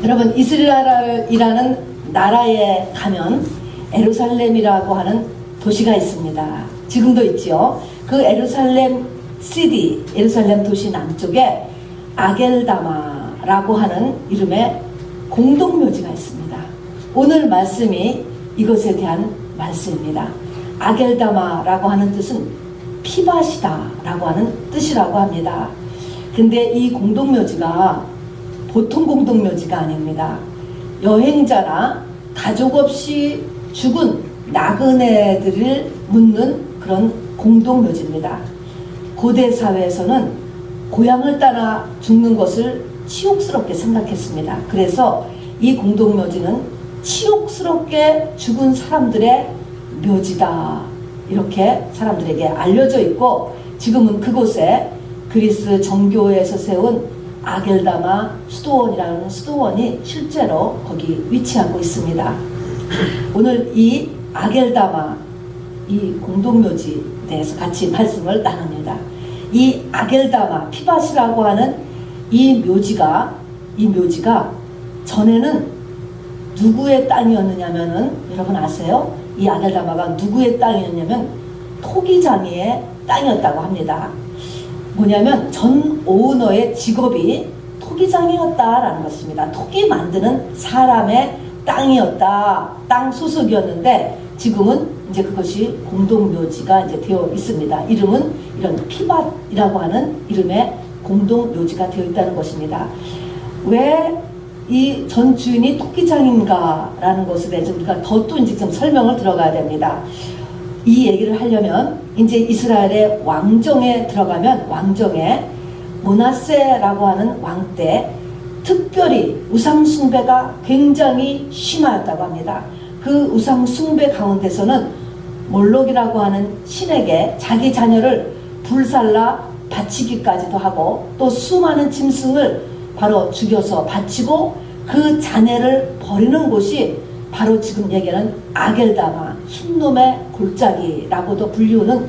여러분, 이스라엘이라는 나라에 가면 예루살렘이라고 하는 도시가 있습니다. 지금도 있지요. 그 예루살렘 시티, 예루살렘 도시 남쪽에 아겔다마라고 하는 이름의 공동묘지가 있습니다. 오늘 말씀이 이것에 대한 말씀입니다. 아겔다마라고 하는 뜻은 피밭이다 라고 하는 뜻이라고 합니다. 근데 이 공동묘지가 보통 공동묘지가 아닙니다. 여행자나 가족 없이 죽은 나그네들을 묻는 그런 공동묘지입니다. 고대 사회에서는 고향을 떠나 죽는 것을 치욕스럽게 생각했습니다. 그래서 이 공동묘지는 치욕스럽게 죽은 사람들의 묘지다, 이렇게 사람들에게 알려져 있고, 지금은 그곳에 그리스 정교회에서 세운 아겔다마 수도원이라는 수도원이 실제로 거기 위치하고 있습니다. 오늘 이 아겔다마, 이 공동묘지에 대해서 같이 말씀을 나눕니다. 이 아겔다마 피밭이라고 하는 이 묘지가 전에는 누구의 땅이었느냐면은, 여러분 아세요? 이 아겔다마가 누구의 땅이었냐면 토기장이의 땅이었다고 합니다. 뭐냐면 전 오너의 직업이 토기장이었다라는 것입니다. 토기 만드는 사람의 땅이었다, 땅 소속이었는데 지금은 이제 그것이 공동묘지가 이제 되어 있습니다. 이름은 이런 피밭이라고 하는 이름의 공동묘지가 되어 있다는 것입니다. 왜 이 전 주인이 토기장인가라는 것에 대해서 우리가 더 또 이제 좀 설명을 들어가야 됩니다. 이 얘기를 하려면 이제 이스라엘의 왕정에 들어가면, 왕정에 므낫세라고 하는 왕 때 특별히 우상숭배가 굉장히 심하였다고 합니다. 그 우상숭배 가운데서는 몰록이라고 하는 신에게 자기 자녀를 불살라 바치기까지도 하고, 또 수많은 짐승을 바로 죽여서 바치고 그 잔해를 버리는 곳이 바로 지금 얘기하는 아겔다마, 흰놈의 골짜기라고도 불리우는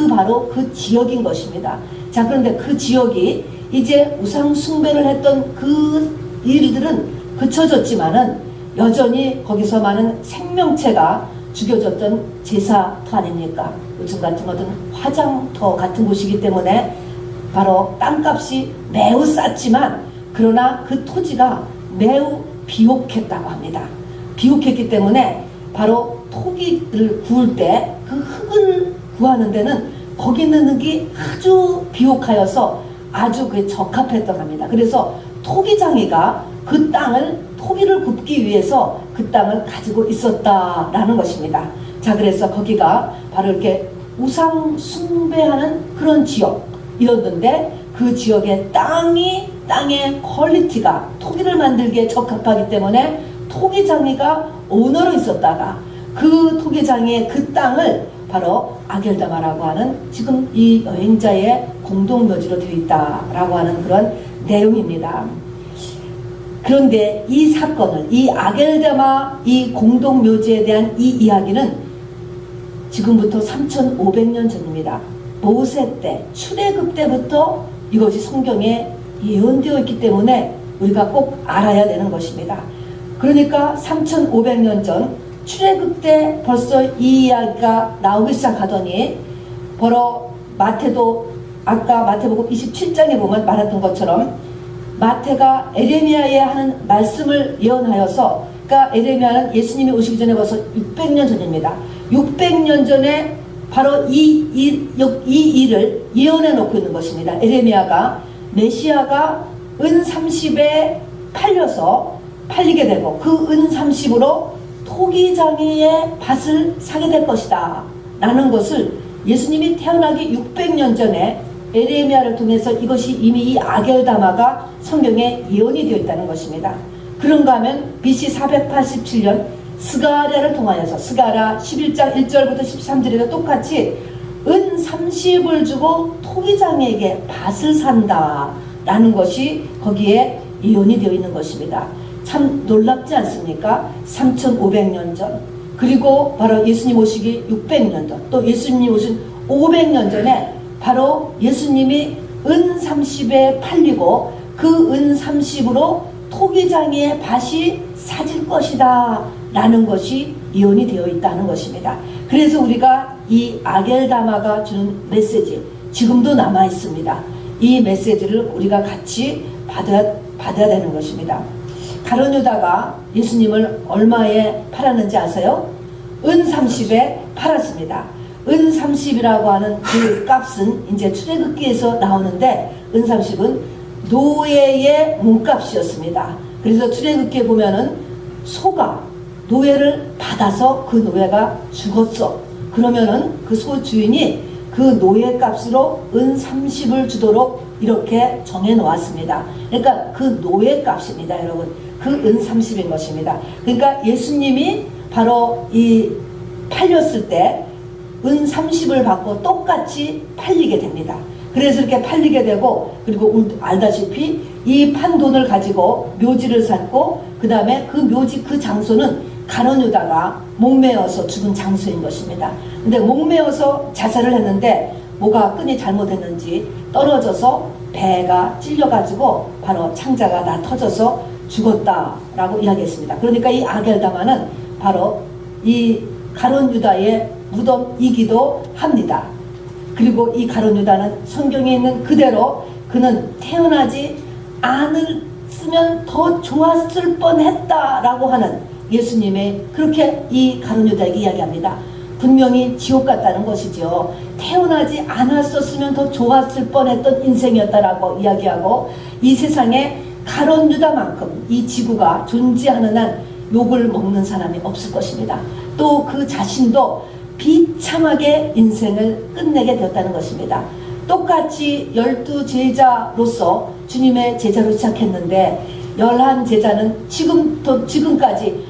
바로 그 지역인 것입니다. 자, 그런데 그 지역이 이제 우상 숭배를 했던 그 일들은 그쳐졌지만은 여전히 거기서 많은 생명체가 죽여졌던 제사터 아닙니까? 요즘 같은 것은 화장터 같은 곳이기 때문에 바로 땅값이 매우 쌌지만, 그러나 그 토지가 매우 비옥했다고 합니다. 비옥했기 때문에 바로 토기를 구울 때 그 흙을 구하는 데는 거기 있는 흙이 아주 비옥하여서 아주 그게 적합했다고 합니다. 그래서 토기장이가 그 땅을, 토기를 굽기 위해서 그 땅을 가지고 있었다라는 것입니다. 자, 그래서 거기가 바로 이렇게 우상 숭배하는 그런 지역이었는데, 그 지역의 땅의 퀄리티가 토기를 만들기에 적합하기 때문에 토기장이가 오너로 있었다가 그 토기장이의 그 땅을 바로 아겔다마라고 하는 지금 이 여행자의 공동묘지로 되어 있다라고 하는 그런 내용입니다. 그런데 이 사건을, 이 아겔다마 이 공동묘지에 대한 이 이야기는 지금부터 3500년 전입니다. 모세 때, 출애굽 때부터 이것이 성경에 예언되어 있기 때문에 우리가 꼭 알아야 되는 것입니다. 그러니까 3500년 전 출애굽 때 벌써 이 이야기가 나오기 시작하더니, 바로 마태도 아까 마태복음 27장에 보면 말했던 것처럼 마태가 에레미야에 하는 말씀을 예언하여서, 그러니까 에레미야는 예수님이 오시기 전에 벌써 600년 전입니다. 600년 전에 바로 이 일을 예언해 놓고 있는 것입니다. 에레미야가 메시아가 은 30에 팔리게 되고 그 은 30으로 토기장이의 밭을 사게 될 것이다 라는 것을 예수님이 태어나기 600년 전에 에레미야를 통해서 이것이 이미 이 아겔다마가 성경에 예언이 되어 있다는 것입니다. 그런가 하면 BC 487년 스가랴를 통하여서, 스가랴 11장 1절부터 13절에도 똑같이 은 30을 주고 토기장에게 밭을 산다 라는 것이 거기에 예언이 되어 있는 것입니다. 참 놀랍지 않습니까? 3500년 전, 그리고 바로 예수님 오시기 600년 전, 또 예수님이 오신 500년 전에 바로 예수님이 은 30에 팔리고 그 은 30으로 토기장이의 밭이 사질 것이다 라는 것이 예언이 되어 있다는 것입니다. 그래서 우리가 이 아겔다마가 주는 메시지 지금도 남아 있습니다. 이 메시지를 우리가 같이 받아야 되는 것입니다. 가룟 유다가 예수님을 얼마에 팔았는지 아세요? 은 30에 팔았습니다. 은 30이라고 하는 그 값은 이제 출애굽기에서 나오는데 은 30은 노예의 몸값이었습니다. 그래서 출애굽기에 보면은 소가 노예를 받아서 그 노예가 죽었어. 그러면은 그 소 주인이 그 노예 값으로 은 30을 주도록 이렇게 정해 놓았습니다. 그러니까 그 노예 값입니다, 여러분. 그 은 30인 것입니다. 그러니까 예수님이 바로 이 팔렸을 때 은 30을 받고 똑같이 팔리게 됩니다. 그래서 이렇게 팔리게 되고, 그리고 알다시피 이 판 돈을 가지고 묘지를 샀고, 그 다음에 그 묘지 그 장소는 가룟 유다가 목매어서 죽은 장소인 것입니다. 근데 목매어서 자살을 했는데 뭐가 끈이 잘못했는지 떨어져서 배가 찔려가지고 바로 창자가 다 터져서 죽었다라고 이야기했습니다. 그러니까 이 아겔다마는 바로 이 가룟 유다의 무덤이기도 합니다. 그리고 이 가룟 유다는 성경에 있는 그대로 그는 태어나지 않았으면 더 좋았을 뻔했다라고 하는 예수님의 그렇게 이 가룟 유다에게 이야기합니다. 분명히 지옥 같다는 것이죠. 태어나지 않았었으면 더 좋았을 뻔했던 인생이었다라고 이야기하고, 이 세상에 가룟 유다만큼 이 지구가 존재하는 한 욕을 먹는 사람이 없을 것입니다. 또 그 자신도 비참하게 인생을 끝내게 되었다는 것입니다. 똑같이 12제자로서 주님의 제자로 시작했는데 11제자는 지금까지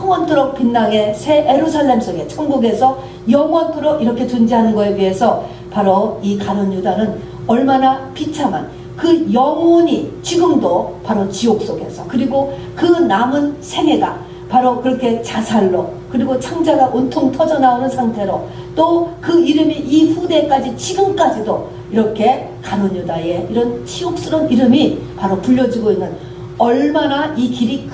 영원토록 빛나게 새 예루살렘 속에 천국에서 영원토록 이렇게 존재하는 것에 비해서 바로 이 가룟 유다는 얼마나 비참한 그 영혼이 지금도 바로 지옥 속에서, 그리고 그 남은 생애가 바로 그렇게 자살로, 그리고 창자가 온통 터져 나오는 상태로, 또 그 이름이 이 후대까지 지금까지도 이렇게 가룟 유다의 이런 치욕스러운 이름이 바로 불려지고 있는, 얼마나 이 길이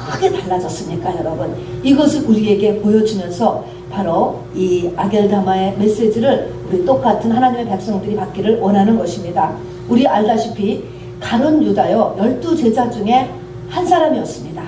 크게 달라졌습니까, 여러분? 이것을 우리에게 보여주면서 바로 이 아겔다마의 메시지를 우리 똑같은 하나님의 백성들이 받기를 원하는 것입니다. 우리 알다시피 가룟 유다요 12제자 중에 한 사람이었습니다.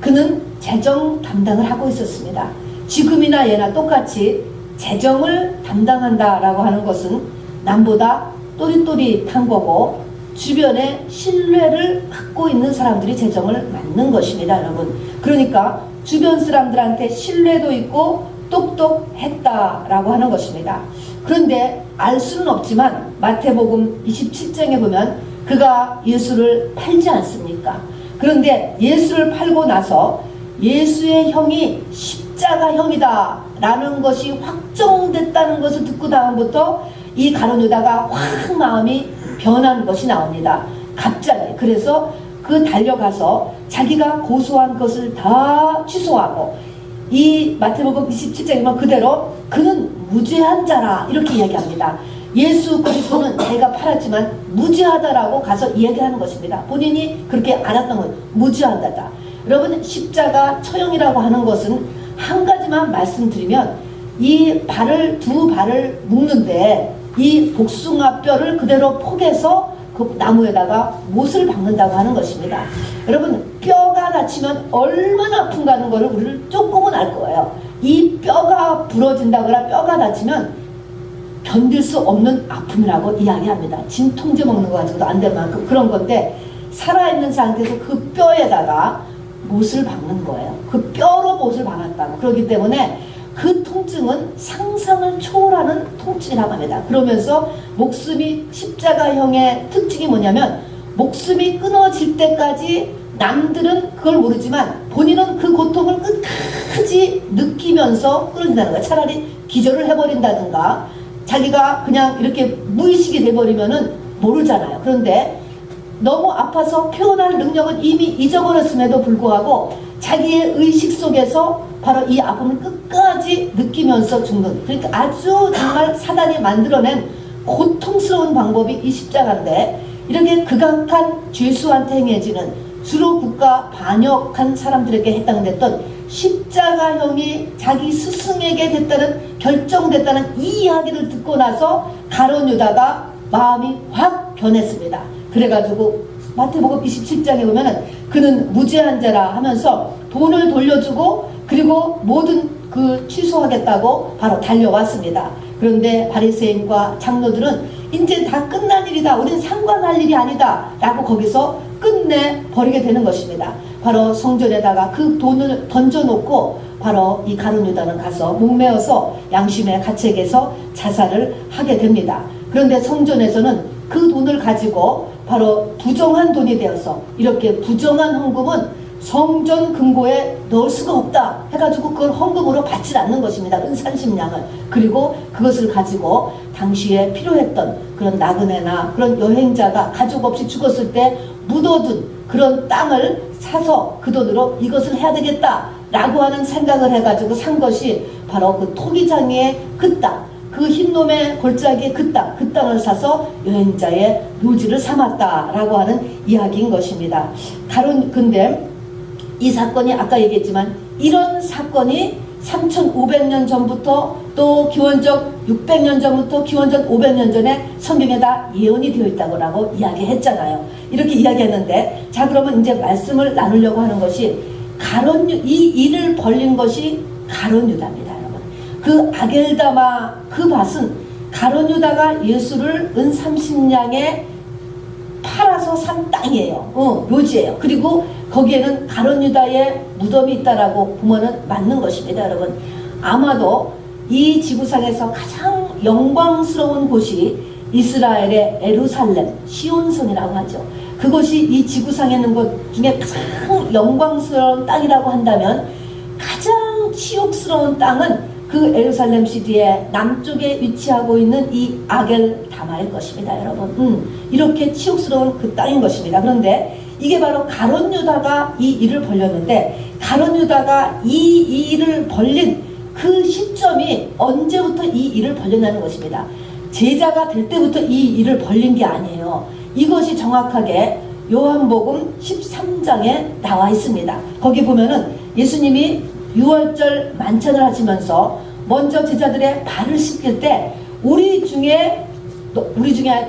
그는 재정 담당을 하고 있었습니다. 지금이나 예나 똑같이 재정을 담당한다라고 하는 것은 남보다 또릿또릿한 거고, 주변에 신뢰를 갖고 있는 사람들이 재정을 맡는 것입니다, 여러분. 그러니까 주변 사람들한테 신뢰도 있고 똑똑했다라고 하는 것입니다. 그런데 알 수는 없지만 마태복음 27장에 보면 그가 예수를 팔지 않습니까? 그런데 예수를 팔고 나서 예수의 형이 십자가형이다 라는 것이 확정됐다는 것을 듣고 다음부터 이 가룟 유다가 확 마음이 변한 것이 나옵니다. 갑자기. 그래서 그 달려가서 자기가 고소한 것을 다 취소하고, 이 마태복음 27장에 보면 그대로 그는 무죄한 자라 이렇게 이야기합니다. 예수 그리스도는 내가 팔았지만 무죄하다라고 가서 이야기하는 것입니다. 본인이 그렇게 알았던 건 무죄하다. 여러분, 십자가 처형이라고 하는 것은 한 가지만 말씀드리면, 이 두 발을 묶는데 이 복숭아 뼈를 그대로 포개서 그 나무에다가 못을 박는다고 하는 것입니다. 여러분, 뼈가 다치면 얼마나 아픈가 하는 것을 우리를 조금은 알 거예요. 이 뼈가 부러진다거나 뼈가 다치면 견딜 수 없는 아픔이라고 이야기합니다. 진통제 먹는 거 가지고도 안 될 만큼 그런 건데, 살아있는 상태에서 그 뼈에다가 못을 박는 거예요. 그 뼈로 못을 박았다고. 그렇기 때문에 그 통증은 상상을 초월하는 통증이라고 합니다. 그러면서 목숨이, 십자가형의 특징이 뭐냐면 목숨이 끊어질 때까지 남들은 그걸 모르지만 본인은 그 고통을 끝까지 느끼면서 끊어진다는 거예요. 차라리 기절을 해버린다든가 자기가 그냥 이렇게 무의식이 돼버리면은 모르잖아요. 그런데 너무 아파서 표현할 능력은 이미 잊어버렸음에도 불구하고 자기의 의식 속에서 바로 이 아픔을 끝까지 느끼면서 죽는, 그러니까 아주 정말 사단이 만들어낸 고통스러운 방법이 이 십자가인데, 이렇게 극악한 죄수한테 행해지는 주로 국가 반역한 사람들에게 해당됐던 십자가형이 자기 스승에게 됐다는 결정됐다는 이 이야기를 듣고 나서 가룟 유다가 마음이 확 변했습니다. 그래가지고 마태복음 27장에 보면은 그는 무죄한 자라 하면서 돈을 돌려주고 그리고 모든 그 취소하겠다고 바로 달려왔습니다. 그런데 바리새인과 장로들은 이제 다 끝난 일이다. 우린 상관할 일이 아니다. 라고 거기서 끝내 버리게 되는 것입니다. 바로 성전에다가 그 돈을 던져놓고 바로 이 가룟 유다는 가서 목매어서 양심의 가책에서 자살을 하게 됩니다. 그런데 성전에서는 그 돈을 가지고 바로 부정한 돈이 되어서 이렇게 부정한 헌금은 성전 금고에 넣을 수가 없다 해가지고 그걸 헌금으로 받지 않는 것입니다. 은산심량을. 그리고 그것을 가지고 당시에 필요했던 그런 나그네나 그런 여행자가 가족 없이 죽었을 때 묻어둔 그런 땅을 사서 그 돈으로 이것을 해야 되겠다 라고 하는 생각을 해가지고 산 것이 바로 그 토기장의 그 땅, 그 흰놈의 골짜기의 그 땅을 사서 여행자의 묘지를 삼았다라고 하는 이야기인 것입니다. 근데 이 사건이 아까 얘기했지만 이런 사건이 3,500년 전부터 또 기원적 600년 전부터 기원적 500년 전에 성경에 다 예언이 되어 있다고 이야기했잖아요. 이렇게 이야기했는데 자 그러면 이제 말씀을 나누려고 하는 것이 이 일을 벌린 것이 가룟 유다입니다. 여러분. 그 아겔다마 그 밭은 가룟 유다가 예수를 은 30냥에 팔아서 산 땅이에요. 묘지예요. 그리고 거기에는 가룟 유다의 무덤이 있다라고 보면은 맞는 것입니다. 여러분. 아마도 이 지구상에서 가장 영광스러운 곳이 이스라엘의 예루살렘 시온성이라고 하죠. 그것이 이 지구상에 있는 것 중에 가장 영광스러운 땅이라고 한다면 가장 치욕스러운 땅은 그 예루살렘 시티의 남쪽에 위치하고 있는 이 아겔다마일 것입니다. 여러분. 이렇게 치욕스러운 그 땅인 것입니다. 그런데 이게 바로 가룟 유다가 이 일을 벌렸는데 가룟 유다가 이 일을 벌린 그 시점이 언제부터 이 일을 벌렸냐는 것입니다. 제자가 될 때부터 이 일을 벌린 게 아니에요. 이것이 정확하게 요한복음 13장에 나와 있습니다. 거기 보면은 예수님이 6월절 만찬을 하시면서 먼저 제자들의 발을 씻길 때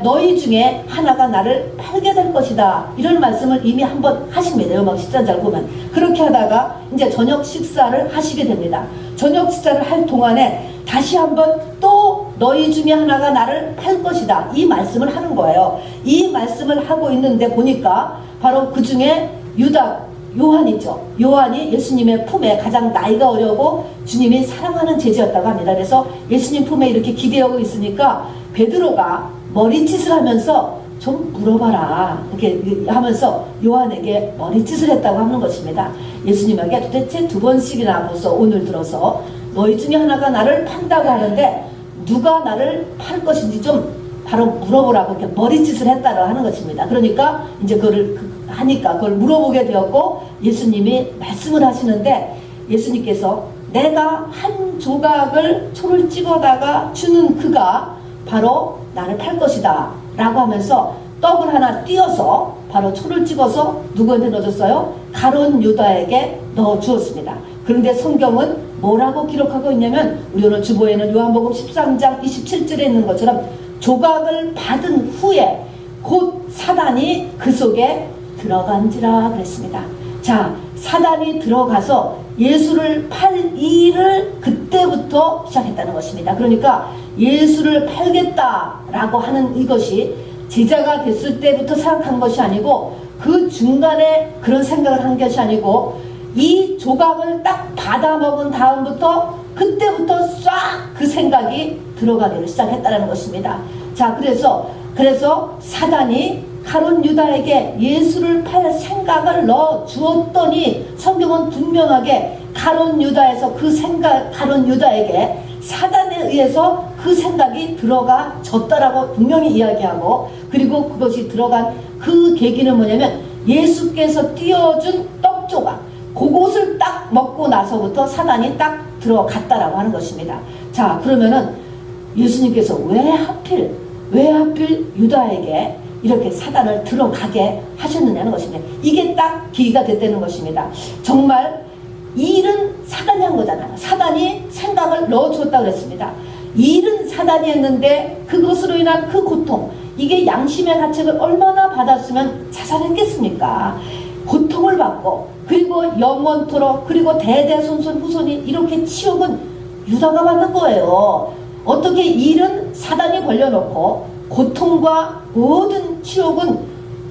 너희 중에 하나가 나를 팔게 될 것이다. 이런 말씀을 이미 한번 하십니다. 요한복음 13장을 보면. 그렇게 하다가 이제 저녁 식사를 하시게 됩니다. 저녁 식사를 할 동안에 다시 한번 또 너희 중에 하나가 나를 팔 것이다. 이 말씀을 하는 거예요. 이 말씀을 하고 있는데 보니까 바로 그 중에 요한이죠. 요한이 예수님의 품에 가장 나이가 어려고 주님이 사랑하는 제자였다고 합니다. 그래서 예수님 품에 이렇게 기대하고 있으니까 베드로가 머리짓을 하면서 좀 물어봐라 이렇게 하면서 요한에게 머리짓을 했다고 하는 것입니다. 예수님에게 도대체 2번씩이나 벌써 오늘 들어서 너희 중에 하나가 나를 판다고 하는데 누가 나를 팔 것인지 좀 바로 물어보라고 이렇게 머리짓을 했다고 하는 것입니다. 그러니까 이제 그걸 물어보게 되었고 예수님이 말씀을 하시는데 예수님께서 내가 한 조각을 초를 찍어다가 주는 그가 바로 나를 팔 것이다 라고 하면서 떡을 하나 띄어서 바로 초를 찍어서 누구한테 넣어줬어요? 가룟 유다에게 넣어주었습니다. 그런데 성경은 뭐라고 기록하고 있냐면 우리 오늘 주보에는 요한복음 13장 27절에 있는 것처럼 조각을 받은 후에 곧 사단이 그 속에 들어간지라 그랬습니다. 자, 사단이 들어가서 예수를 팔 일을 그때부터 시작했다는 것입니다. 그러니까 예수를 팔겠다라고 하는 이것이 제자가 됐을 때부터 생각한 것이 아니고 그 중간에 그런 생각을 한 것이 아니고 이 조각을 딱 받아먹은 다음부터 그때부터 싹 그 생각이 들어가기를 시작했다는 것입니다. 자, 그래서 사단이 가룟 유다에게 예수를 팔 생각을 넣어 주었더니 성경은 분명하게 가룟 유다에게 사단에 의해서 그 생각이 들어가졌다라고 분명히 이야기하고 그리고 그것이 들어간 그 계기는 뭐냐면 예수께서 띄워준 떡 조각 그것을 딱 먹고 나서부터 사단이 딱 들어갔다라고 하는 것입니다. 자, 그러면은 예수님께서 왜 하필 유다에게 이렇게 사단을 들어가게 하셨느냐는 것입니다. 이게 딱 기회가 됐다는 것입니다. 정말 이 일은 사단이 한 거잖아요. 사단이 생각을 넣어주었다고 그랬습니다. 이 일은 사단이 했는데 그것으로 인한 그 고통, 이게 양심의 가책을 얼마나 받았으면 자살했겠습니까? 고통을 받고 그리고 영원토록 그리고 대대손손 후손이 이렇게 치욕은 유다가 받는 거예요. 어떻게 이 일은 사단이 벌려놓고 고통과 모든 치욕은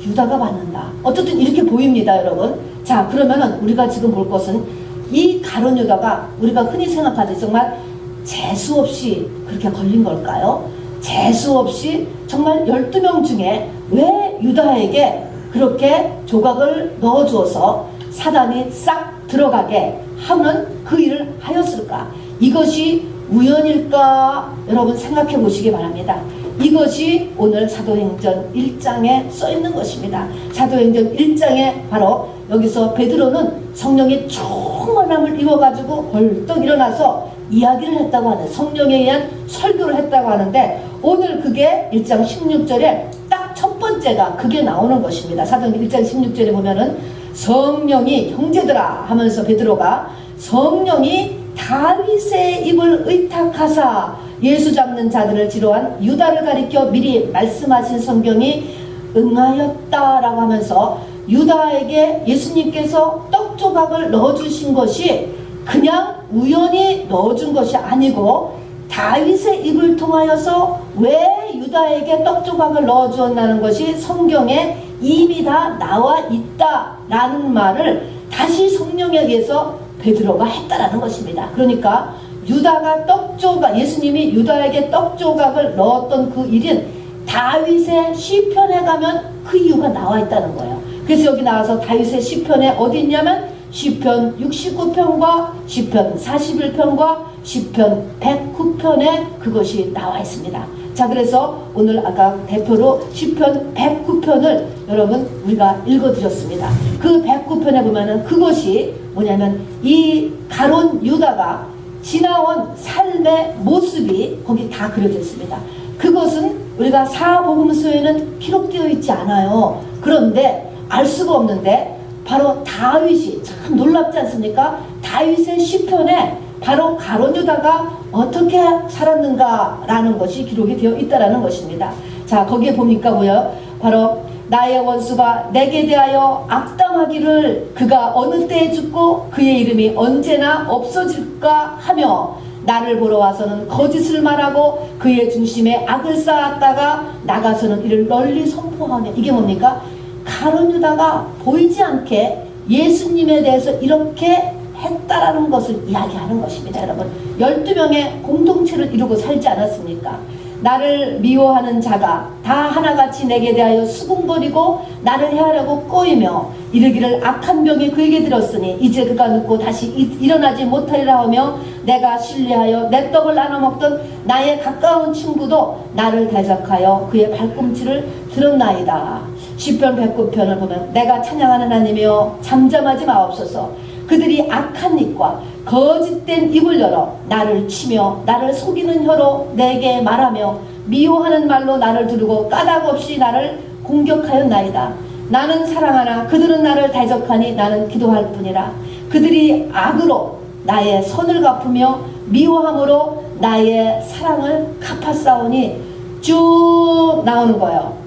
유다가 받는다. 어쨌든 이렇게 보입니다, 여러분. 자, 그러면은 우리가 지금 볼 것은 이 가룟 유다가 우리가 흔히 생각하듯이 정말 재수 없이 그렇게 걸린 걸까요? 재수 없이 정말 12명 중에 왜 유다에게 그렇게 조각을 넣어주어서 사단이 싹 들어가게 하는 그 일을 하였을까? 이것이 우연일까? 여러분 생각해 보시기 바랍니다. 이것이 오늘 사도행전 1장에 써 있는 것입니다. 사도행전 1장에 바로 여기서 베드로는 성령의 충만함을 입어가지고 벌떡 일어나서 이야기를 했다고 하는, 성령에 의한 설교를 했다고 하는데, 오늘 그게 1장 16절에 딱 첫 번째가 그게 나오는 것입니다. 사도행전 1장 16절에 보면은 성령이, 형제들아 하면서 베드로가 성령이 다윗의 입을 의탁하사 예수 잡는 자들을 지로한 유다를 가리켜 미리 말씀하신 성경이 응하였다라고 하면서 유다에게 예수님께서 떡 조각을 넣어주신 것이 그냥 우연히 넣어준 것이 아니고 다윗의 입을 통하여서 왜 유다에게 떡 조각을 넣어주었다는 것이 성경에 이미 다 나와 있다라는 말을 다시 성령에 의해서 베드로가 했다라는 것입니다. 그러니까 유다가 떡조각, 예수님이 유다에게 떡조각을 넣었던 그 일은 다윗의 시편에 가면 그 이유가 나와 있다는 거예요. 그래서 여기 나와서 다윗의 시편에 어디 있냐면 시편 69편과 시편 41편과 시편 109편에 그것이 나와 있습니다. 자, 그래서 오늘 아까 대표로 시편 109편을 여러분 우리가 읽어드렸습니다. 그 109편에 보면은 그것이 뭐냐면 이 가룟 유다가 지나온 삶의 모습이 거기 다 그려져 있습니다. 그것은 우리가 사복음서에는 기록되어 있지 않아요. 그런데 알 수가 없는데 바로 다윗이, 참 놀랍지 않습니까? 다윗의 시편에 바로 가룟 유다가 어떻게 살았는가라는 것이 기록이 되어 있다라는 것입니다. 자, 거기에 보니까 뭐예요? 바로 나의 원수가 내게 대하여 악담하기를 그가 어느 때에 죽고 그의 이름이 언제나 없어질까 하며 나를 보러 와서는 거짓을 말하고 그의 중심에 악을 쌓았다가 나가서는 이를 널리 선포하며, 이게 뭡니까? 가룟 유다가 보이지 않게 예수님에 대해서 이렇게 했다라는 것을 이야기하는 것입니다. 여러분, 12명의 공동체를 이루고 살지 않았습니까? 나를 미워하는 자가 다 하나같이 내게 대하여 수군거리고 나를 해하려고 꼬이며 이르기를 악한 병이 그에게 들었으니 이제 그가 눕고 다시 일어나지 못하리라 하며 내가 신뢰하여 내 떡을 나눠 먹던 나의 가까운 친구도 나를 대적하여 그의 발꿈치를 들었나이다. 시편 109편을 보면 내가 찬양하는 하나님이여 잠잠하지 마옵소서. 그들이 악한 입과 거짓된 입을 열어 나를 치며 나를 속이는 혀로 내게 말하며 미워하는 말로 나를 두르고 까닭없이 나를 공격하였나이다. 나는 사랑하나 그들은 나를 대적하니 나는 기도할 뿐이라. 그들이 악으로 나의 선을 갚으며 미워함으로 나의 사랑을 갚았사오니 쭉 나오는 거예요.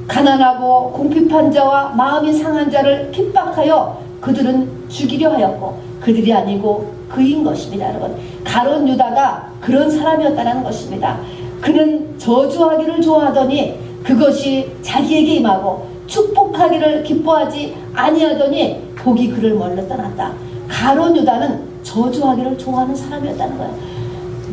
가난하고 궁핍한 자와 마음이 상한 자를 핍박하여 그들은 죽이려 하였고 그들이 아니고 그인 것입니다. 여러분, 가룟 유다가 그런 사람이었다는 것입니다. 그는 저주하기를 좋아하더니 그것이 자기에게 임하고 축복하기를 기뻐하지 아니하더니 복이 그를 멀리 떠났다. 가룟 유다는 저주하기를 좋아하는 사람이었다는 거예요.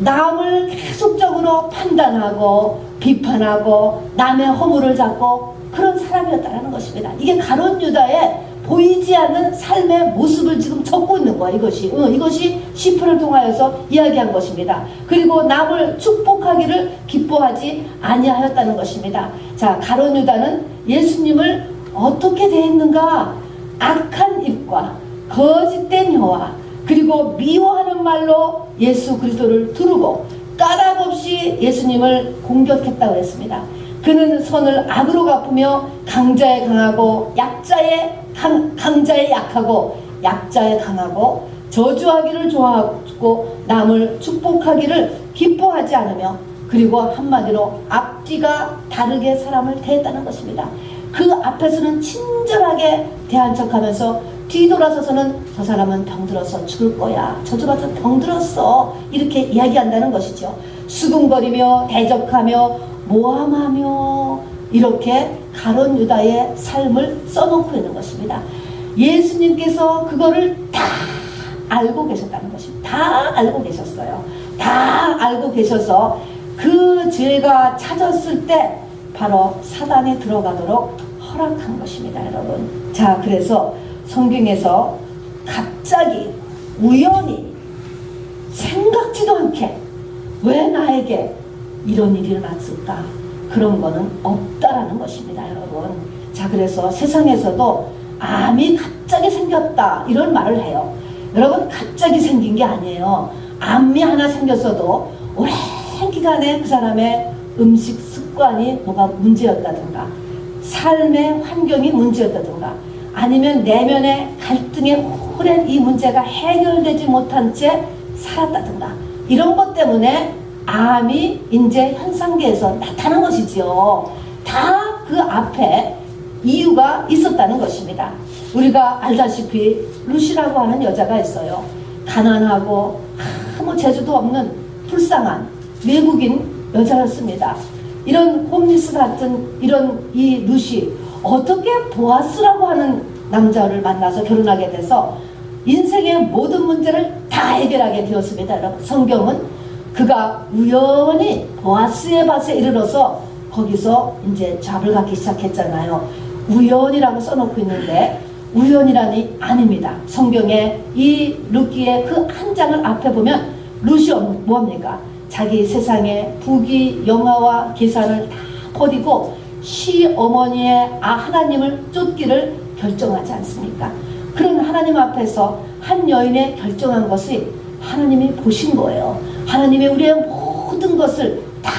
남을 계속적으로 판단하고 비판하고 남의 허물을 잡고 그런 사람이었다는 것입니다. 이게 가룟 유다의 보이지 않는 삶의 모습을 지금 적고 있는 거야. 이것이 시편을 통하여서 이야기한 것입니다. 그리고 남을 축복하기를 기뻐하지 아니하였다는 것입니다. 자, 가룟 유다는 예수님을 어떻게 대했는가? 악한 입과 거짓된 혀와 그리고 미워하는 말로 예수 그리스도를 두르고 까닭없이 예수님을 공격했다고 했습니다. 그는 선을 악으로 갚으며 강자에 강하고 강자에 약하고 약자에 강하고 저주하기를 좋아하고 남을 축복하기를 기뻐하지 않으며 그리고 한마디로 앞뒤가 다르게 사람을 대했다는 것입니다. 그 앞에서는 친절하게 대한 척하면서 뒤돌아서서는 저 사람은 병들어서 죽을 거야, 저주받아서 병들었어, 이렇게 이야기한다는 것이죠. 수군거리며 대적하며 모함하며 이렇게 가룟 유다의 삶을 써놓고 있는 것입니다. 예수님께서 그거를 다 알고 계셨다는 것입니다. 다 알고 계셨어요. 다 알고 계셔서 그 죄가 찾았을 때 바로 사단에 들어가도록 허락한 것입니다, 여러분. 자, 그래서 성경에서 갑자기 우연히 생각지도 않게 왜 나에게 이런 일이 일어났을까? 그런 거는 없다라는 것입니다, 여러분. 자, 그래서 세상에서도 암이 갑자기 생겼다 이런 말을 해요. 여러분, 갑자기 생긴 게 아니에요. 암이 하나 생겼어도 오랜 기간에 그 사람의 음식 습관이 뭐가 문제였다든가 삶의 환경이 문제였다든가 아니면 내면의 갈등의 오랜 이 문제가 해결되지 못한 채 살았다든가 이런 것 때문에 암이 이제 현상계에서 나타난 것이지요. 다 그 앞에 이유가 있었다는 것입니다. 우리가 알다시피 루시라고 하는 여자가 있어요. 가난하고 아무 재주도 없는 불쌍한 외국인 여자였습니다. 이런 홈리스 같은 이런 이 루시 어떻게 보아스라고 하는 남자를 만나서 결혼하게 돼서 인생의 모든 문제를 다 해결하게 되었습니다. 여러분, 성경은 그가 우연히 보아스의 밭에 이르러서 거기서 이제 잡을 갖기 시작했잖아요. 우연이라고 써놓고 있는데 우연이라니 아닙니다. 성경에 이 룻기의 그 한 장을 앞에 보면 룻이 뭐합니까? 자기 세상의 부귀 영화와 계산을 다 버리고 시어머니의 하나님을 쫓기를 결정하지 않습니까? 그런 하나님 앞에서 한 여인의 결정한 것이 하나님이 보신 거예요. 하나님이 우리의 모든 것을 다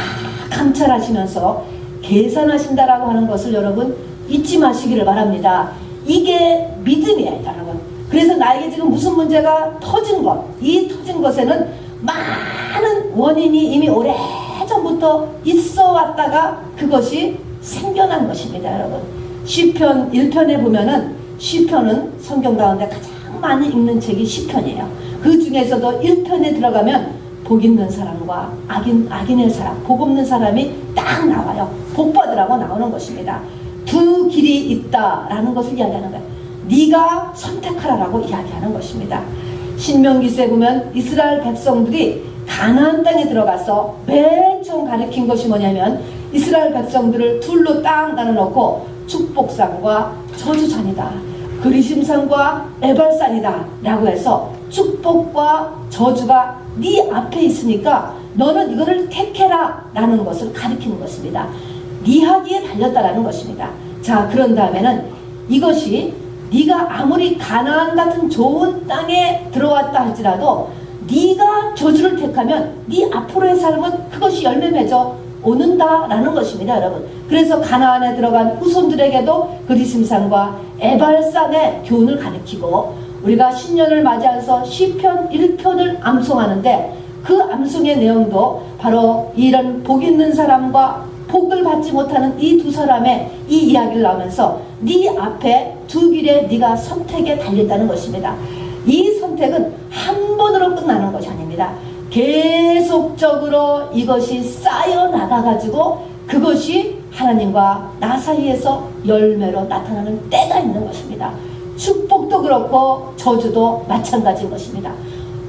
감찰하시면서 계산하신다라고 하는 것을 여러분 잊지 마시기를 바랍니다. 이게 믿음이에요, 여러분. 그래서 나에게 지금 무슨 문제가 터진 것, 이 터진 것에는 많은 원인이 이미 오래전부터 있어 왔다가 그것이 생겨난 것입니다, 여러분. 시편 1편에 보면은 시편은 성경 가운데 가장 많이 읽는 책이 시편이에요. 그 중에서도 1편에 들어가면 복 있는 사람과 악인의 사람, 복 없는 사람이 딱 나와요. 복 받으라고 나오는 것입니다. 두 길이 있다라는 것을 이야기하는 거예요. 네가 선택하라라고 이야기하는 것입니다. 신명기서에 보면 이스라엘 백성들이 가나안 땅에 들어가서 맨 처음 가르친 것이 뭐냐면 이스라엘 백성들을 둘로 딱 나눠놓고 축복산과 저주산이다, 그리심산과 에발산이다 라고 해서 축복과 저주가 네 앞에 있으니까 너는 이거를 택해라 라는 것을 가르치는 것입니다. 네 하기에 달렸다라는 것입니다. 자, 그런 다음에는 이것이 네가 아무리 가나안 같은 좋은 땅에 들어왔다 할지라도 네가 저주를 택하면 네 앞으로의 삶은 그것이 열매 맺어 오는다라는 것입니다, 여러분. 그래서 가나안에 들어간 후손들에게도 그리심산과 에발산의 교훈을 가르치고 우리가 신년을 맞이해서 시편 1편을 암송하는데 그 암송의 내용도 바로 이런 복 있는 사람과 복을 받지 못하는 이 두 사람의 이 이야기를 나오면서 네 앞에 두 길에 네가 선택에 달렸다는 것입니다. 이 선택은 한 번으로 끝나는 것이 아닙니다. 계속적으로 이것이 쌓여 나가가지고 그것이 하나님과 나 사이에서 열매로 나타나는 때가 있는 것입니다. 축복도 그렇고 저주도 마찬가지인 것입니다.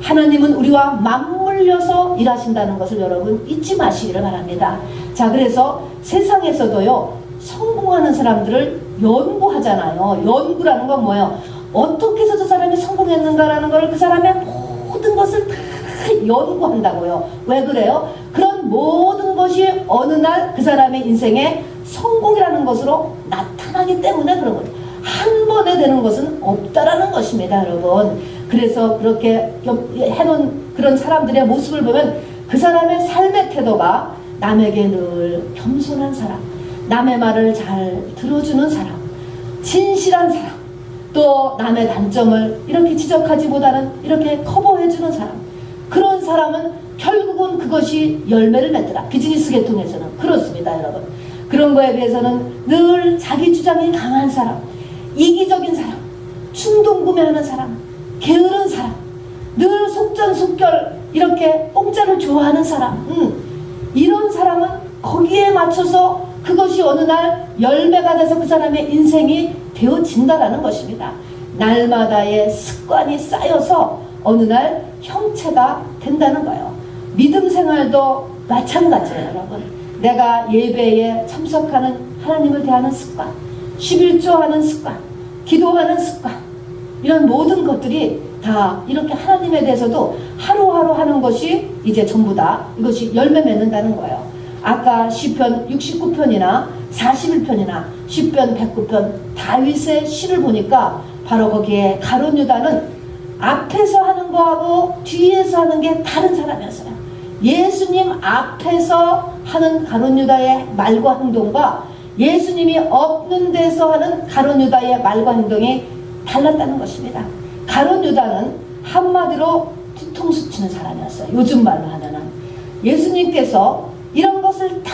하나님은 우리와 맞물려서 일하신다는 것을 여러분 잊지 마시기를 바랍니다. 자, 그래서 세상에서도요 성공하는 사람들을 연구하잖아요. 연구라는 건 뭐예요? 어떻게 해서 저 사람이 성공했는가라는 걸 그 사람의 모든 것을 다 연구한다고요. 왜 그래요? 그런 모든 것이 어느 날 그 사람의 인생에 성공이라는 것으로 나타나기 때문에 그런 거죠. 한 번에 되는 것은 없다라는 것입니다, 여러분. 그래서 그렇게 해놓은 그런 사람들의 모습을 보면 그 사람의 삶의 태도가 남에게 늘 겸손한 사람, 남의 말을 잘 들어주는 사람, 진실한 사람, 또 남의 단점을 이렇게 지적하지보다는 이렇게 커버해주는 사람, 그런 사람은 결국은 그것이 열매를 맺더라. 비즈니스 계통에서는 그렇습니다, 여러분. 그런 거에 비해서는 늘 자기 주장이 강한 사람, 이기적인 사람, 충동구매하는 사람, 게으른 사람, 늘 속전속결 이렇게 공짜를 좋아하는 사람, 이런 사람은 거기에 맞춰서 그것이 어느 날 열매가 돼서 그 사람의 인생이 되어진다라는 것입니다. 날마다의 습관이 쌓여서 어느 날 형체가 된다는 거예요. 믿음 생활도 마찬가지예요, 여러분. 내가 예배에 참석하는 하나님을 대하는 습관, 11조 하는 습관, 기도하는 습관, 이런 모든 것들이 다 이렇게 하나님에 대해서도 하루하루 하는 것이 이제 전부 다 이것이 열매 맺는다는 거예요. 아까 시편 69편이나 41편이나 시편 109편 다윗의 시를 보니까 바로 거기에 가룟 유다는 앞에서 하는 거하고 뒤에서 하는 게 다른 사람이었어요. 예수님 앞에서 하는 가룟 유다의 말과 행동과 예수님이 없는 데서 하는 가룟 유다의 말과 행동이 달랐다는 것입니다. 가룟 유다는 한마디로 뒤통수 치는 사람이었어요. 요즘 말로 하면은. 예수님께서 이런 것을 다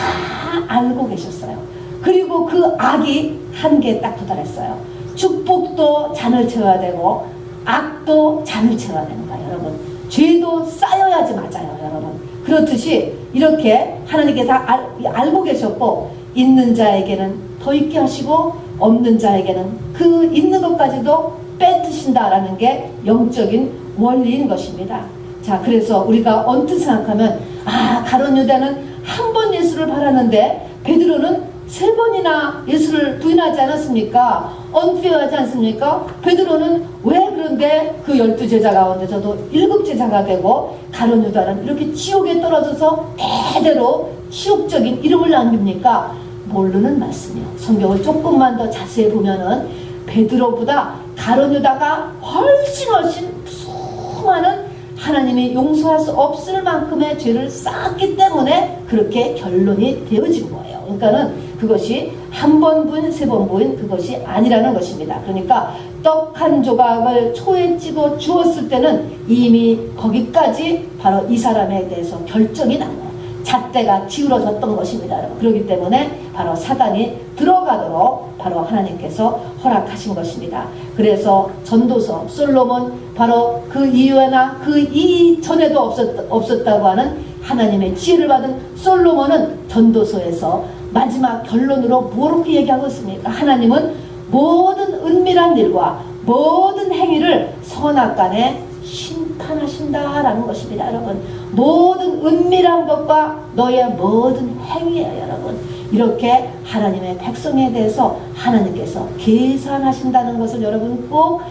알고 계셨어요. 그리고 그 악이 한계에 딱 도달했어요. 축복도 잔을 채워야 되고 악도 잔을 채워야 되는 거예요, 여러분. 죄도 쌓여야지 맞아요, 여러분. 그렇듯이 이렇게 하나님께서 알고 계셨고, 있는 자에게는 더 있게 하시고 없는 자에게는 그 있는 것까지도 뺏으신다라는 게 영적인 원리인 것입니다. 자, 그래서 우리가 언뜻 생각하면 가룟 유다는 한 번 예수를 바랐는데 베드로는 3번이나 예수를 부인하지 않았습니까? 언페어하지 않습니까? 베드로는 왜 그런데 그 12제자 가운데서도 7제자가 되고 가룟 유다는 이렇게 지옥에 떨어져서 대대로 치욕적인 이름을 남깁니까? 모르는 말씀이요. 성경을 조금만 더 자세히 보면은 베드로보다 가룟 유다가 훨씬 수많은 하나님이 용서할 수 없을 만큼의 죄를 쌓았기 때문에 그렇게 결론이 되어진 거예요. 그러니까는 그것이 한 번 부인, 3번 부인 그것이 아니라는 것입니다. 그러니까 떡 한 조각을 초에 찍어 주었을 때는 이미 거기까지 바로 이 사람에 대해서 결정이 난 거예요. 잣대가 기울어졌던 것입니다. 그렇기 때문에 바로 사단이 들어가도록 바로 하나님께서 허락하신 것입니다. 그래서 전도서 솔로몬 바로 그 이후나 그 이전에도 없었다고 하는 하나님의 지혜를 받은 솔로몬은 전도서에서 마지막 결론으로 뭐라고 얘기하고 있습니까? 하나님은 모든 은밀한 일과 모든 행위를 선악간에 심판하신다라는 것입니다, 여러분. 모든 은밀한 것과 너의 모든 행위예요, 여러분. 이렇게 하나님의 백성에 대해서 하나님께서 계산하신다는 것을 여러분 꼭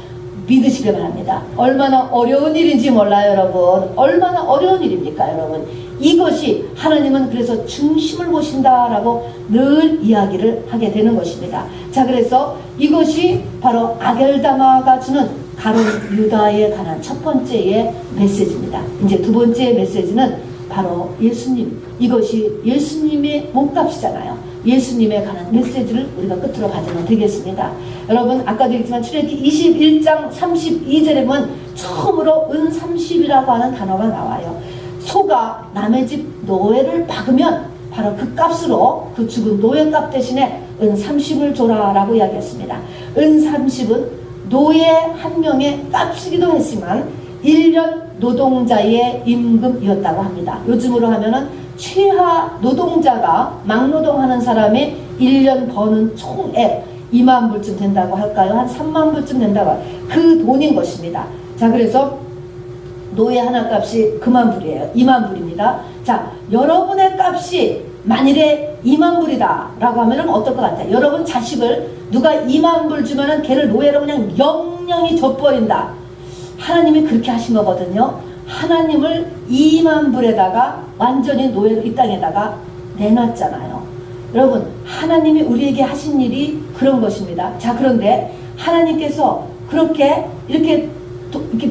믿으시길 바랍니다. 얼마나 어려운 일인지 몰라요, 여러분. 얼마나 어려운 일입니까, 여러분. 이것이 하나님은 그래서 중심을 보신다라고 늘 이야기를 하게 되는 것입니다. 자, 그래서 이것이 바로 아겔다마가 주는 가룟 유다에 관한 첫 번째의 메시지입니다. 이제 두 번째 메시지는 바로 예수님. 이것이 예수님의 몸값이잖아요. 예수님에 관한 메시지를 우리가 끝으로 가지면 되겠습니다. 여러분, 아까도 얘기했지만 출애굽기 21장 32절에 보면 처음으로 은30이라고 하는 단어가 나와요. 소가 남의 집 노예를 박으면 바로 그 값으로 그 죽은 노예값 대신에 은30을 줘라라고 이야기했습니다. 은30은 노예 한 명의 값이기도 했지만 1년 노동자의 임금이었다고 합니다. 요즘으로 하면은 최하 노동자가 막노동하는 사람이 1년 버는 총액 2만 불쯤 된다고 할까요? 한 3만 불쯤 된다고 할까요? 그 돈인 것입니다. 자, 그래서 노예 하나 값이 그만 불이에요. 2만 불입니다. 자, 여러분의 값이 만일에 2만 불이다 라고 하면 어떨 것 같아요? 여러분 자식을 누가 2만 불 주면은 걔를 노예로 그냥 영영이 져버린다. 하나님이 그렇게 하신 거거든요. 하나님을 2만 불에다가 완전히 노예로 이 땅에다가 내놨잖아요. 여러분, 하나님이 우리에게 하신 일이 그런 것입니다. 자, 그런데 하나님께서 그렇게 이렇게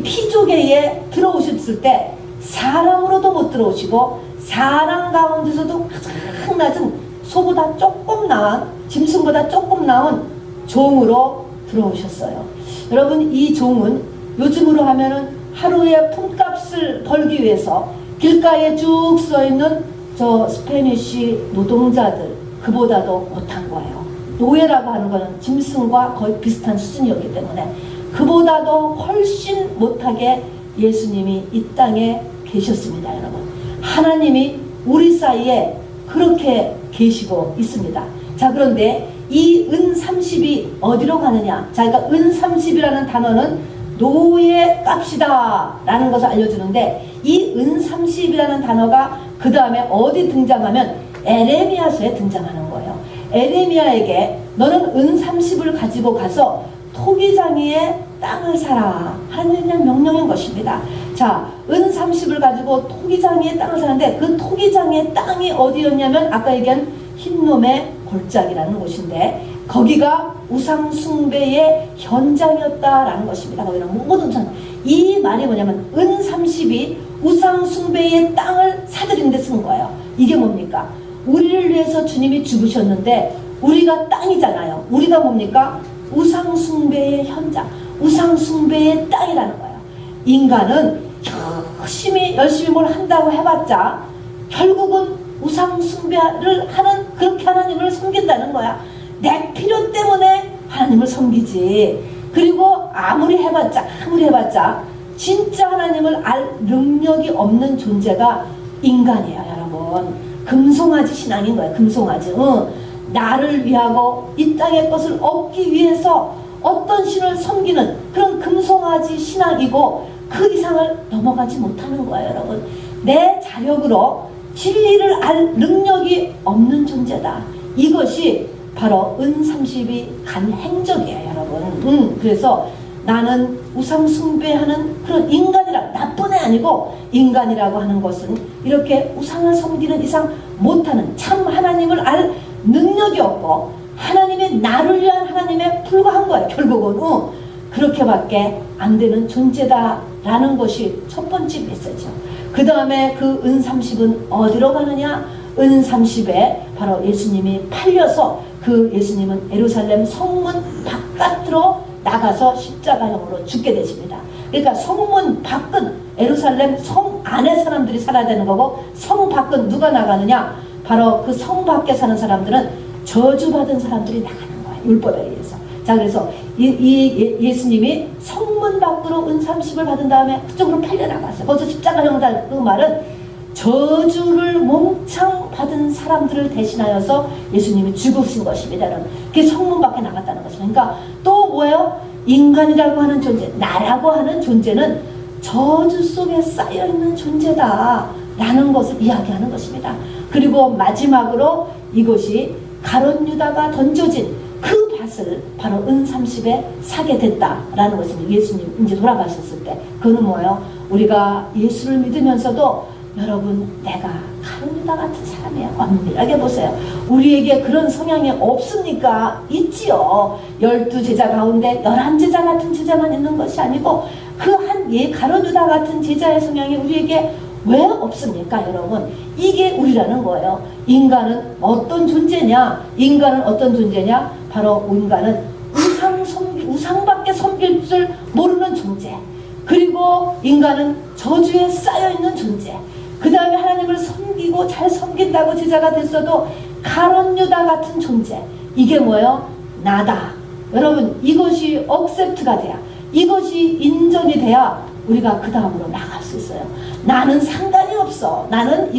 피조계에 들어오셨을 때 사람으로도 못 들어오시고 사람 가운데서도 가장 낮은 소보다 조금 나은, 짐승보다 조금 나은 종으로 들어오셨어요. 여러분, 이 종은 요즘으로 하면은 하루에 품값을 벌기 위해서 길가에 쭉 써있는 저 스페니쉬 노동자들, 그보다도 못한 거예요. 노예라고 하는 거는 짐승과 거의 비슷한 수준이었기 때문에 그보다도 훨씬 못하게 예수님이 이 땅에 계셨습니다. 여러분, 하나님이 우리 사이에 그렇게 계시고 있습니다. 자, 그런데 이 은 30이 어디로 가느냐? 자, 그러니까 은 30이라는 단어는 노예 값이다 라는 것을 알려주는데, 이 은 30이라는 단어가 그 다음에 어디 등장하면 에레미야서에 등장하는 거예요. 에레미야에게 너는 은 30을 가지고 가서 토기장이의 땅을 사라 하는 명령인 것입니다. 자, 은 30을 가지고 토기장이의 땅을 사는데, 그 토기장의 땅이 어디였냐면 아까 얘기한 흰놈의 골짜기라는 곳인데, 거기가 우상 숭배의 현장이었다라는 것입니다. 거기는 모든 이 말이 뭐냐면 은 30이 우상 숭배의 땅을 사들이는 데 쓴 거예요. 이게 뭡니까? 우리를 위해서 주님이 죽으셨는데 우리가 땅이잖아요. 우리가 뭡니까? 우상 숭배의 현장, 우상 숭배의 땅이라는 거예요. 인간은 열심히 뭘 한다고 해봤자 결국은 우상 숭배를 하는, 그렇게 하나님을 섬긴다는 거야. 내 필요 때문에 하나님을 섬기지. 그리고 아무리 해봤자 진짜 하나님을 알 능력이 없는 존재가 인간이에요. 여러분, 금송아지 신앙인 거예요. 금송아지. 나를 위하고 이 땅의 것을 얻기 위해서 어떤 신을 섬기는 그런 금송아지 신앙이고, 그 이상을 넘어가지 못하는 거예요. 여러분, 내 자력으로 진리를 알 능력이 없는 존재다. 이것이 바로 은 30이 간 행적이에요. 여러분. 그래서 나는 우상 숭배하는 그런 인간이라, 나뿐이 아니고 인간이라고 하는 것은 이렇게 우상을 섬기는 이상 못하는, 참 하나님을 알 능력이 없고 하나님이 나를 위한 하나님에 불과한 거예요. 결국은 그렇게밖에 안 되는 존재다라는 것이 첫 번째 메시지죠. 그 다음에 그 은 30은 어디로 가느냐? 은 30에 바로 예수님이 팔려서 그 예수님은 예루살렘 성문 바깥으로 나가서 십자가형으로 죽게 되십니다. 그러니까 성문 밖은 예루살렘 성 안에 사람들이 살아야 되는 거고, 성 밖은 누가 나가느냐? 바로 그 성 밖에 사는 사람들은 저주받은 사람들이 나가는 거예요. 율법에 의해서. 자, 그래서 예수님이 성문 밖으로 은 30을 받은 다음에 그쪽으로 팔려나갔어요. 거기서 십자가형 달 그 말은 저주를 몽창 받은 사람들을 대신하여서 예수님이 죽으신 것입니다. 그게 성문 밖에 나갔다는 것입니다. 그러니까 또 뭐예요? 인간이라고 하는 존재, 나라고 하는 존재는 저주 속에 쌓여있는 존재다 라는 것을 이야기하는 것입니다. 그리고 마지막으로 이것이 가룟 유다가 던져진 그 밭을 바로 은 30에 사게 됐다라는 것입니다. 예수님 이제 돌아가셨을 때. 그거는 뭐예요? 우리가 예수를 믿으면서도 여러분, 내가 가룟 유다 같은 사람이에요. 엄밀하게 보세요. 우리에게 그런 성향이 없습니까? 있지요. 12제자 가운데 11제자 같은 제자만 있는 것이 아니고 그 한 가룟 유다 같은 제자의 성향이 우리에게 왜 없습니까? 여러분, 이게 우리라는 거예요. 인간은 어떤 존재냐? 인간은 어떤 존재냐? 바로 인간은 우상밖에 섬길 줄 모르는 존재. 그리고 인간은 저주에 쌓여있는 존재. 그 다음에 하나님을 섬기고 잘 섬긴다고 제자가 됐어도 가룟 유다 같은 존재. 이게 뭐예요? 나다. 여러분, 이것이 억셉트가 돼야, 이것이 인정이 돼야 우리가 그 다음으로 나갈 수 있어요. 나는 상관이 없어. 나는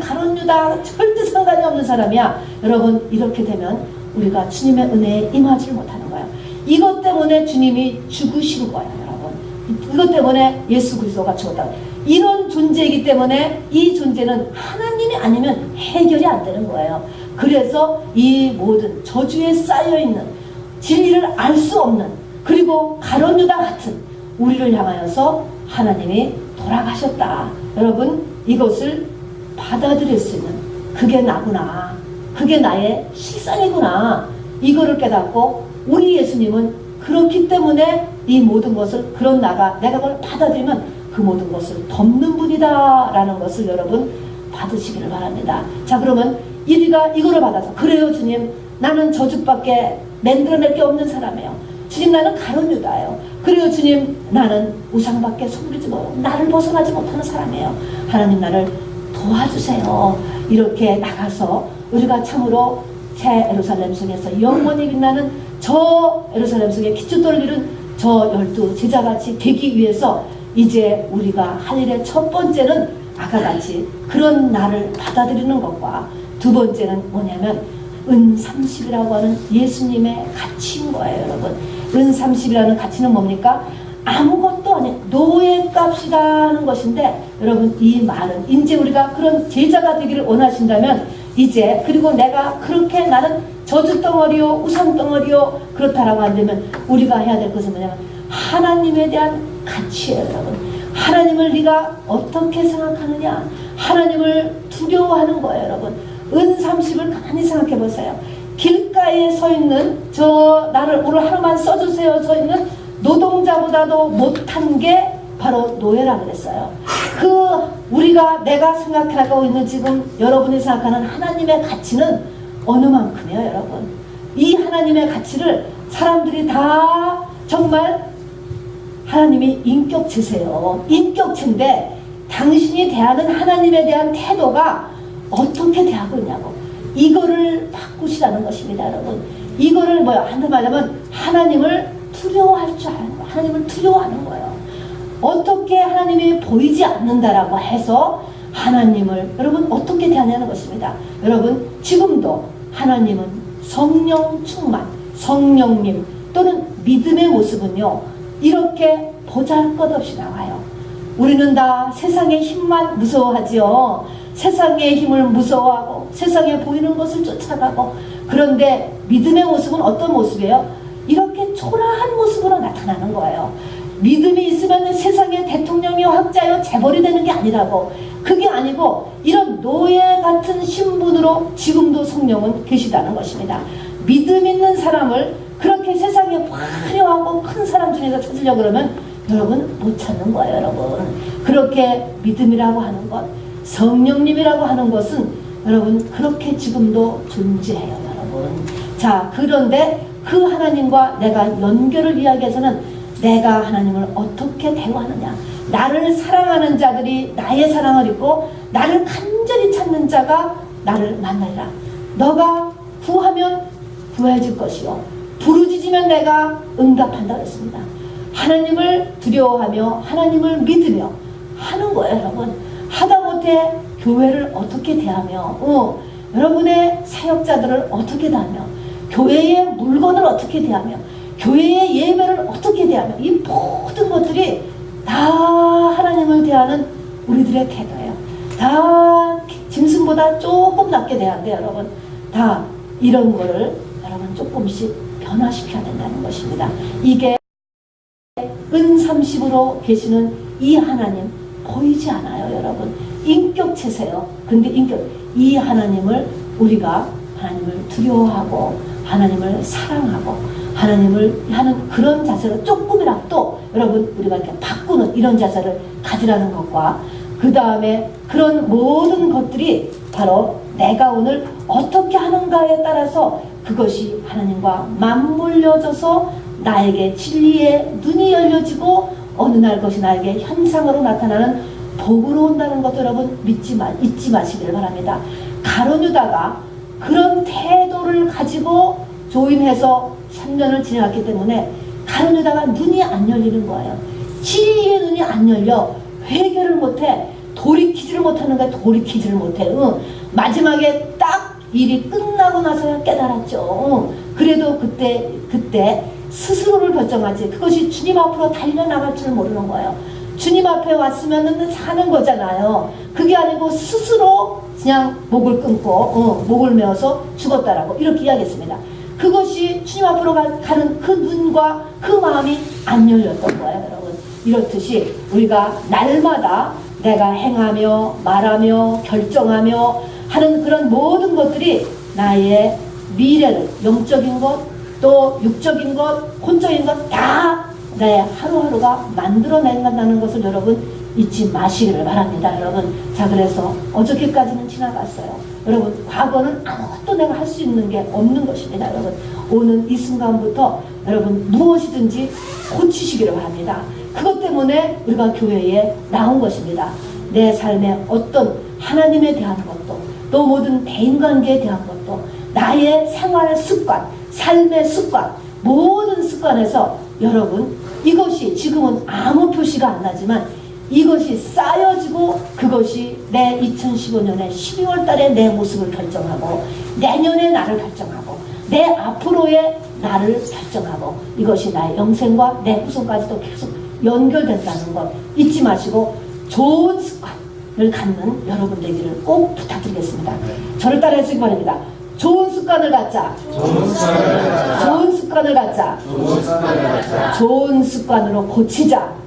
가룟 유다 절대 상관이 없는 사람이야. 여러분, 이렇게 되면 우리가 주님의 은혜에 임하지 못하는 거예요. 이것 때문에 주님이 죽으신 거예요. 여러분, 이것 때문에 예수 그리스도가 죽었다. 이런 존재이기 때문에 이 존재는 하나님이 아니면 해결이 안 되는 거예요. 그래서 이 모든 저주에 쌓여있는, 진리를 알 수 없는, 그리고 가룟 유다 같은 우리를 향하여서 하나님이 돌아가셨다. 여러분, 이것을 받아들일 수 있는, 그게 나구나, 그게 나의 실상이구나, 이거를 깨닫고 우리 예수님은 그렇기 때문에 이 모든 것을, 그런 내가 그걸 받아들이면 그 모든 것을 덮는 분이다 라는 것을 여러분 받으시기를 바랍니다. 자, 그러면 우리가 이거를 받아서 그래요 주님, 나는 저주밖에 만들어낼 게 없는 사람이에요. 주님, 나는 가룟 유다예요. 그래요 주님, 나는 우상밖에 섬기지 못하고 나를 벗어나지 못하는 사람이에요. 하나님, 나를 도와주세요. 이렇게 나가서 우리가 참으로 새 예루살렘 속에서 영원히 빛나는 저 예루살렘 속에 기초돌을 이룬 저 12 제자같이 되기 위해서 이제 우리가 할 일의 첫 번째는 아까같이 그런 나를 받아들이는 것과 두 번째는 뭐냐면 은 30이라고 하는 예수님의 가치인 거예요. 여러분, 은 30이라는 가치는 뭡니까? 아무것도 아닌 노예값이라는 것인데, 여러분, 이 말은 이제 우리가 그런 제자가 되기를 원하신다면 이제, 그리고 내가 그렇게 나는 저주덩어리요 우상덩어리요 그렇다라고 한다면 우리가 해야 될 것은 뭐냐면 하나님에 대한 가치예요. 여러분, 하나님을 네가 어떻게 생각하느냐, 하나님을 두려워하는 거예요. 여러분, 은 30을 가만히 생각해 보세요. 길가에 서 있는 저 나를 오늘 하루만 써주세요 서 있는 노동자보다도 못한 게 바로 노예라 그랬어요. 우리가 내가 생각하고 있는 지금 여러분이 생각하는 하나님의 가치는 어느 만큼이에요. 여러분, 이 하나님의 가치를 사람들이 다 정말 하나님이 인격체세요. 인격체인데 당신이 대하는 하나님에 대한 태도가 어떻게 대하고 있냐고, 이거를 바꾸시라는 것입니다. 여러분, 이거를 한번 말하면 하나님을 두려워할 줄 아는 거예요. 하나님을 두려워하는 거예요. 어떻게 하나님이 보이지 않는다라고 해서 하나님을 여러분 어떻게 대하냐는 것입니다. 여러분, 지금도 하나님은 성령 충만, 성령님 또는 믿음의 모습은요 이렇게 보잘것없이 나와요. 우리는 다 세상의 힘만 무서워하지요. 세상의 힘을 무서워하고 세상에 보이는 것을 쫓아가고, 그런데 믿음의 모습은 어떤 모습이에요? 이렇게 초라한 모습으로 나타나는 거예요. 믿음이 있으면 세상의 대통령이요 학자요 재벌이 되는 게 아니라고. 그게 아니고 이런 노예 같은 신분으로 지금도 성령은 계시다는 것입니다. 믿음 있는 사람을 그렇게 세상에 화려하고 큰 사람 중에서 찾으려고 그러면 여러분 못 찾는 거예요. 여러분, 그렇게 믿음이라고 하는 것, 성령님이라고 하는 것은 여러분 그렇게 지금도 존재해요. 여러분, 자, 그런데 그 하나님과 내가 연결을 이야기해서는 내가 하나님을 어떻게 대화하느냐, 나를 사랑하는 자들이 나의 사랑을 입고 나를 간절히 찾는 자가 나를 만나리라. 너가 구하면 구해질 것이요 부르짖으면 내가 응답한다 그랬습니다. 하나님을 두려워하며 하나님을 믿으며 하는 거예요. 여러분, 하다 못해 교회를 어떻게 대하며 여러분의 사역자들을 어떻게 대하며 교회의 물건을 어떻게 대하며 교회의 예배를 어떻게 대하며 이 모든 것들이 다 하나님을 대하는 우리들의 태도예요. 다 짐승보다 조금 낮게 대한대. 여러분, 다 이런 거를 여러분 조금씩 변화시켜야 된다는 것입니다. 이게 은 30으로 계시는 이 하나님 보이지 않아요. 여러분, 인격체세요. 근데 이 하나님을 우리가 하나님을 두려워하고 하나님을 사랑하고 하나님을 하는 그런 자세로 조금이라도 또 여러분 우리가 이렇게 바꾸는 이런 자세를 가지라는 것과 그 다음에 그런 모든 것들이 바로 내가 오늘 어떻게 하는가에 따라서 그것이 하나님과 맞물려져서 나에게 진리의 눈이 열려지고 어느 날 그것이 나에게 현상으로 나타나는 복으로 온다는 것도 여러분 잊지 마시길 바랍니다. 가룟 유다가 그런 태도를 가지고 조인해서 3년을 지내왔기 때문에 가룟 유다가 눈이 안 열리는 거예요. 진리의 눈이 안 열려 회개를 못해, 돌이키지를 못하는 거야. 돌이키지를 못해. 마지막에 딱 일이 끝나고 나서야 깨달았죠. 그래도 그때 스스로를 결정하지, 그것이 주님 앞으로 달려나갈 줄 모르는 거예요. 주님 앞에 왔으면 사는 거잖아요. 그게 아니고 스스로 그냥 목을 끊고 목을 메어서 죽었다라고 이렇게 이야기했습니다. 그것이 주님 앞으로 가는 그 눈과 그 마음이 안 열렸던 거예요. 여러분, 이렇듯이 우리가 날마다 내가 행하며 말하며 결정하며 하는 그런 모든 것들이 나의 미래를, 영적인 것 또 육적인 것 혼적인 것 다 내 하루하루가 만들어낸다는 것을 여러분 잊지 마시기를 바랍니다, 여러분. 자, 그래서 어저께까지는 지나갔어요. 여러분, 과거는 아무것도 내가 할 수 있는 게 없는 것입니다, 여러분. 오는 이 순간부터 여러분 무엇이든지 고치시기를 바랍니다. 그것 때문에 우리가 교회에 나온 것입니다. 내 삶에 어떤 하나님에 대한 것도, 또 모든 대인관계에 대한 것도, 나의 생활 습관, 삶의 습관, 모든 습관에서 여러분, 이것이 지금은 아무 표시가 안 나지만 이것이 쌓여지고 그것이 내 2015년에 12월 달에 내 모습을 결정하고 내년의 나를 결정하고 내 앞으로의 나를 결정하고 이것이 나의 영생과 내 후손까지도 계속 연결된다는 것 잊지 마시고 좋은 습관을 갖는 여러분 되기를 꼭 부탁드리겠습니다. 저를 따라 해주시기 바랍니다. 좋은 습관을 갖자. 좋은 습관을 갖자. 좋은 습관으로 고치자.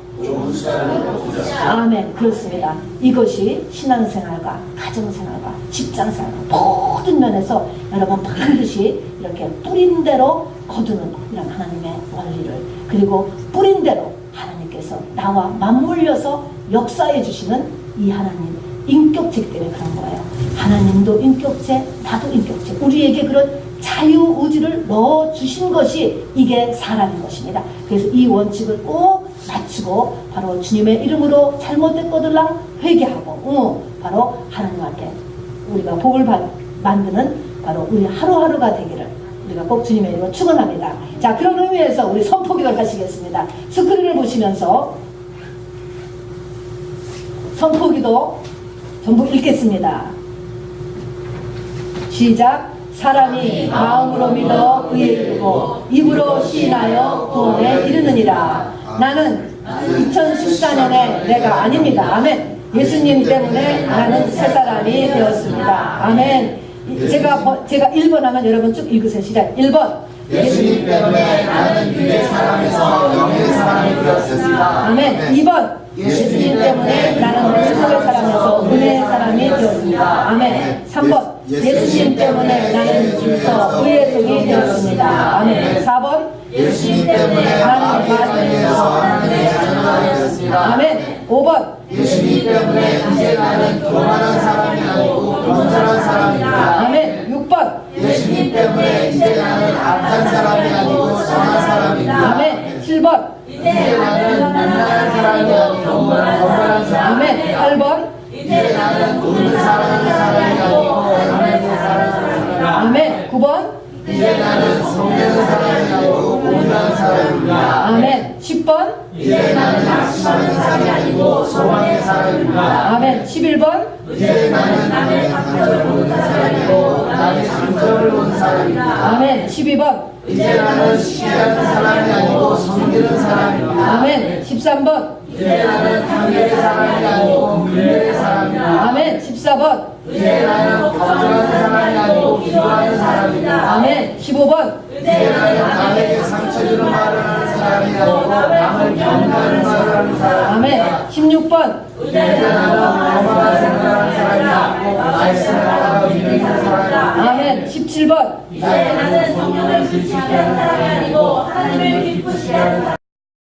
아멘. 그렇습니다. 이것이 신앙생활과 가정생활과 직장생활과 모든 면에서 여러분 반드시 이렇게 뿌린 대로 거두는 이런 하나님의 원리를, 그리고 뿌린 대로 하나님께서 나와 맞물려서 역사해 주시는 이 하나님 인격체 때문에 그런 거예요. 하나님도 인격체, 나도 인격체. 우리에게 그런 자유의지를 넣어주신 것이 이게 사람인 것입니다. 그래서 이 원칙을 꼭 맞추고 바로 주님의 이름으로 잘못됐거들랑 회개하고 바로 하나님 앞에 우리가 복을 만드는 바로 우리 하루하루가 되기를 우리가 꼭 주님의 이름으로 축원합니다. 자, 그런 의미에서 우리 선포기도를 하시겠습니다. 스크린을 보시면서 선포기도 전부 읽겠습니다. 시작. 사람이 마음으로 믿어 의에 이르고 입으로 시인하여 구원에 이르느니라. 나는 2014년에 내가 아닙니다. 아멘. 예수님 때문에 나는 새 사람이 되었습니다. 아멘. 제가 1번 하면 여러분 쭉 읽으세요. 시작. 1번. 예수님 때문에 나는 유의 사람에서 영의 사람이 되었습니다. 아멘. 2번. 예수님 때문에 나는 왼쪽의 사람에서 은혜의 사람이 되었습니다. 아멘. 3번. 예수님 때문에 나는 주에서 의의 종이 되었습니다. 아멘. 4번. 예수님 때문에 나는 하나님에서 하나님의 자녀가 되었습니다. 아멘. 5번. 예수님 때문에 이제 나는 교만한 사람이 아니고 겸손한 사람입니다. 아멘. 6번. 예수님 때문에 이제 나는 악한 사람이 아니고 선한 사람입니다. 아멘. 7번. 이제 나는 유난한 사람이 아니고 건강한 사람. 아멘. 8번. 이제 나는 돈을 사랑하는 사람이 아니고 하나님을 사랑하는 사람입니다. 아멘. 9번. 이제 나는 성내는 사람이 아니고 온유한 사람입니다. 아멘. 10번. 이제 나는 낙심하는 사람이 아니고 소망의 사람입니다. 아멘. 11번. 이제 나는 남의 장점을 보는 사람이고 남의 장점을 보는 사람입니다. 아멘. 12번. 이제 나는 시기하는 사람이 아니고 섬기는 사람입니다. 아멘. 13번. 이제 나는 단결의 사람이 아니고 분별의 사람입니다. 아멘. 14번. 이제 나는 걱정하는 사람이 아니고 기도하는 사람입니다. 아멘. 15번. 이제 나는 남에게 상처 주는 말을 하는 사람이 아니고 남을 경고하는 말을 하는 사람입니다. 아멘. 16번. 이제 나는 거만한 생각하는 사람이 아니고 말씀을 하고 믿는 사람입니다. 아멘. 17번. 이제 나는 성령을 불치게 하는 사람이 아니고